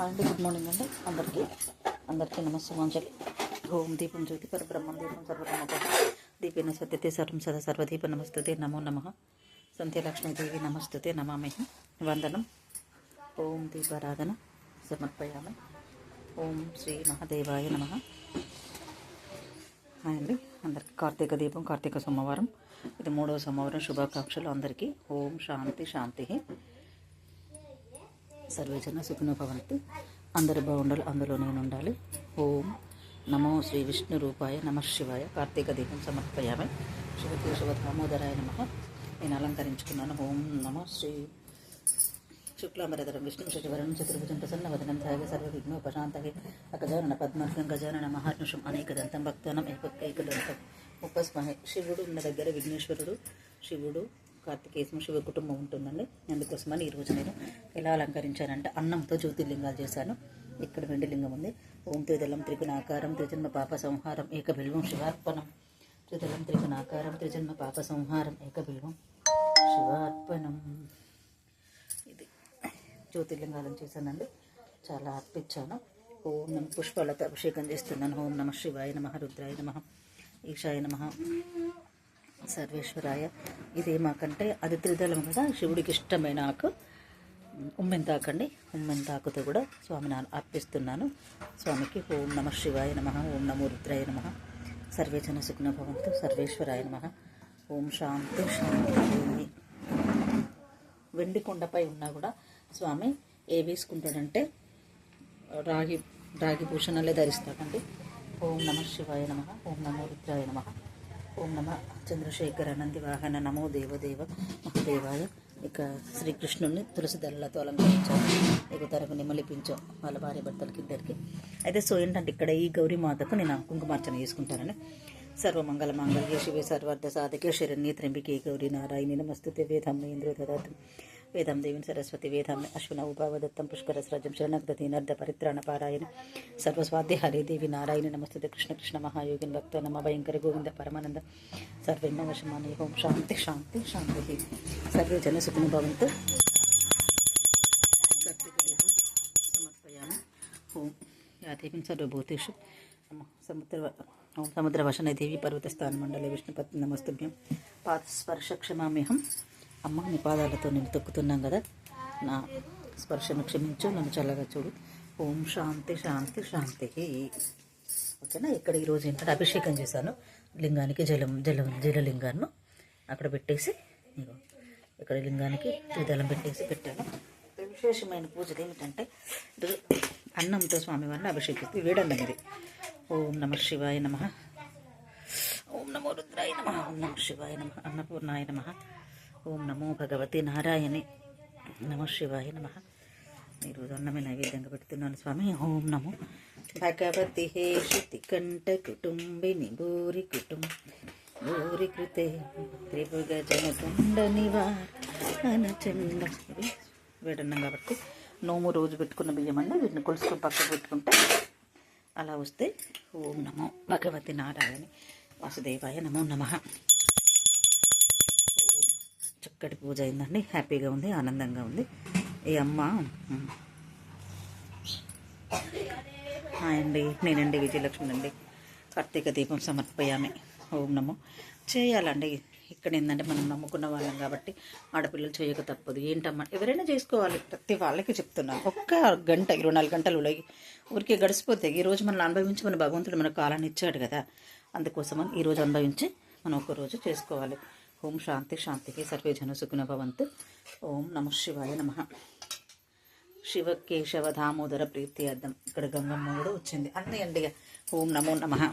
అండి, good morning అండి అందరికీ నమస్సుమాంజలి. ఓం దీపం జ్యోతి పరబ్రహ్మం దీపం సర్వకర్మ దీపేన సత్యతే సర్వం సదా సర్వదీప నమస్తుతే నమో నమః. సంధ్యలక్ష్మీదేవి నమస్తుతే నమామి. వందనం. ఓం దీపారాధన సమర్పయామి. ఓం శ్రీ మహాదేవాయ నమః. అండి అందరికీ కార్తీక సోమవారం, ఇది 3వ సోమవారం. శుభాకాంక్షలు అందరికీ. ఓం శాంతి. సర్వేజన సుఖినో భవంతు. అందరు బాగుండాలి, అందులో నేను ఉండాలి. ఓం నమో శ్రీ విష్ణు రూపాయ నమః శివాయ. కార్తీక దీపం సమర్పయామి. శివ దామోదరాయ నమః. నేను అలంకరించుకున్నాను. ఓం నమో శ్రీ శుక్లాంబరధరం విష్ణు శశివరణం చతుర్భుజం ప్రసన్నవదనం ధ్యాయ సర్వవిఘ్నోపశాంతయే అగజానన పద్మార్కం గజానన మహార్నిషం అనేకదంతం భక్తానం ఏకైకదంతం ఉపస్మహే. శివుడు ఉన్న దగ్గర విఘ్నేశ్వరుడు, శివుడు, కార్తికేయస్మ శివ కుటుంబం ఉంటుందండి. అందుకోసమని ఈరోజు నేను ఎలా అలంకరించానంటే అన్నంతో జ్యోతిర్లింగాలు చేశాను. ఇక్కడ వెండి లింగం ఉంది. ఓం త్రిదళం త్రిగుణాకారం త్రిజన్మ పాప సంహారం ఏకబిల్వం శివార్పణం. త్రిదళం త్రిగుణాకారం త్రిజన్మ పాప సంహారం ఏకబిల్వం శివార్పణం. ఇది జ్యోతిర్లింగాలను చేశానండి. చాలా అర్పించాను. ఓం నమ పుష్పాలతో అభిషేకం చేస్తున్నాను. ఓం నమ శివాయ నమ, రుద్రాయ నమ, ఈశాయ నమ, సర్వేశ్వరాయ. ఇదేమాకంటే అది త్రిదళం కదా, శివుడికి ఇష్టమైన ఆకు ఉమ్మెంతాకండి. ఉమ్మెంతాకుతో కూడా స్వామిని అర్పిస్తున్నాను. స్వామికి ఓం నమ శివాయ నమ, ఓం నమో రుద్రాయ నమ, సర్వేజన సుఖినో భవంతు, సర్వేశ్వరాయ నమ. ఓం శాంతి. వెండి కొండపై ఉన్నా కూడా స్వామి ఏ వేసుకుంటాడంటే రాగి భూషణాలే ధరిస్తాడండి. ఓం నమ శివాయ నమ, ఓం నమో రుద్రాయ నమ, ఓం నమ చంద్రశేఖర నంది వాహన నమో దేవదేవ మహాదేవాయ. ఇక శ్రీకృష్ణుడిని తులసి దళలతో అలంకరించాను. ఇక తరకు నిమ్మలిపించాం వాళ్ళ భార్య భర్తలకి ఇద్దరికి. అయితే సో ఏంటంటే ఇక్కడ ఈ గౌరీమాతకు నేను కుంకుమార్చన చేసుకుంటానని. సర్వమంగళ మాంగళ్యే శివే సర్వార్థ సాధకే శరణ్యే త్ర్యంబకే గౌరీ నారాయణి నమస్తుతే. వేదాంబ ఇంద్రో దదాతం వేదం దేవిని సరస్వతి వేదాంబ అశ్విన ఉపావదత్తం పుష్కరస్రాజం శరణగ్దీనర్ధ పరిత్రాణ పారాయణ సర్వస్వాధ్య హరే దేవి నారాయణ నమస్తుతే. కృష్ణ మహాయోగిన్ భక్త నమ భయంకర గోవింద పరమానంద సర్వేణ వశమాని. ఓం శాంతి. సర్వే జన సుఖినో భవంతు. కార్తీక దీపం సమర్పయామి. ఓం యా దేవీం సర్వభూతేషు ఓం సముద్రవశన దేవి పర్వతస్థాన మండలి విష్ణుపత్ని నమస్తుభ్యం. పాదస్పర్శ క్షమామ్యహం. అమ్మ నీ పాదాలతో నేను తొక్కుతున్నాం కదా, నా స్పర్శను క్షమించు, నన్ను చల్లగా చూడు. ఓం శాంతి. ఓకేనా. ఇక్కడ ఈరోజు ఏంటంటే అభిషేకం చేశాను లింగానికి. జలలింగాన్ని అక్కడ పెట్టేసి ఇక్కడ లింగానికి త్రిదళం పెట్టాను. విశేషమైన పూజలు ఏమిటంటే అన్నంతో స్వామివారిని అభిషేకిస్తే వేడన్నం ఇది. ఓం నమ శివాయ నమ, ఓం నమో రుద్రాయ నమ, ఓం నమ శివాయ నమ, అన్నపూర్ణాయ నమ, ఓం నమో భగవతి నారాయణి నమ శివాయ నమ. ఈరోజు అన్నమే నైవేద్యంగా పెడుతున్నాను స్వామి. ఓం నమో భగవతి హే శృతి కంఠ కుటుంబిని భూరి కృతే త్రిభుగ జనకుండ నివారణ చండ. వేడన్నం కాబట్టి నోము రోజు పెట్టుకున్న బియ్యం అండి. వీటిని కొలుసుకొని పక్కకు పెట్టుకుంటే అలా వస్తే. ఓం నమో భగవతి నారాయణి వాసుదేవాయ నమో నమః. చక్కటి పూజ అయిందండి. హ్యాపీగా ఉంది, ఆనందంగా ఉంది. ఈ అమ్మ హాయ్ అండి, నేనండి విజయలక్ష్మి అండి. కార్తీక దీపం సమర్పయామి. ఓం నమో చేయాలండి. ఇక్కడ ఏంటంటే మనం నమ్ముకున్న వాళ్ళం కాబట్టి ఆడపిల్లలు చేయక తప్పదు. ఏంటమ్మా ఎవరైనా చేసుకోవాలి, ప్రతి వాళ్ళకి చెప్తున్నాను. ఒక్క గంట 24 గంటలు ఊరికే గడిచిపోతే ఈరోజు మనం అనుభవించి మన భగవంతుడు మనకు కాలాన్ని ఇచ్చాడు కదా, అందుకోసమని ఈరోజు అనుభవించి మనం ఒక్కరోజు చేసుకోవాలి. ఓం శాంతి. సర్వే జన సుఖినో భవంతు. ఓం నమ శివాయ నమ. శివ కేశవ దామోదర ప్రీతి అర్థం. ఇక్కడ గంగమ్మ కూడా వచ్చింది అన్నీ అండి. ఓం నమో నమః.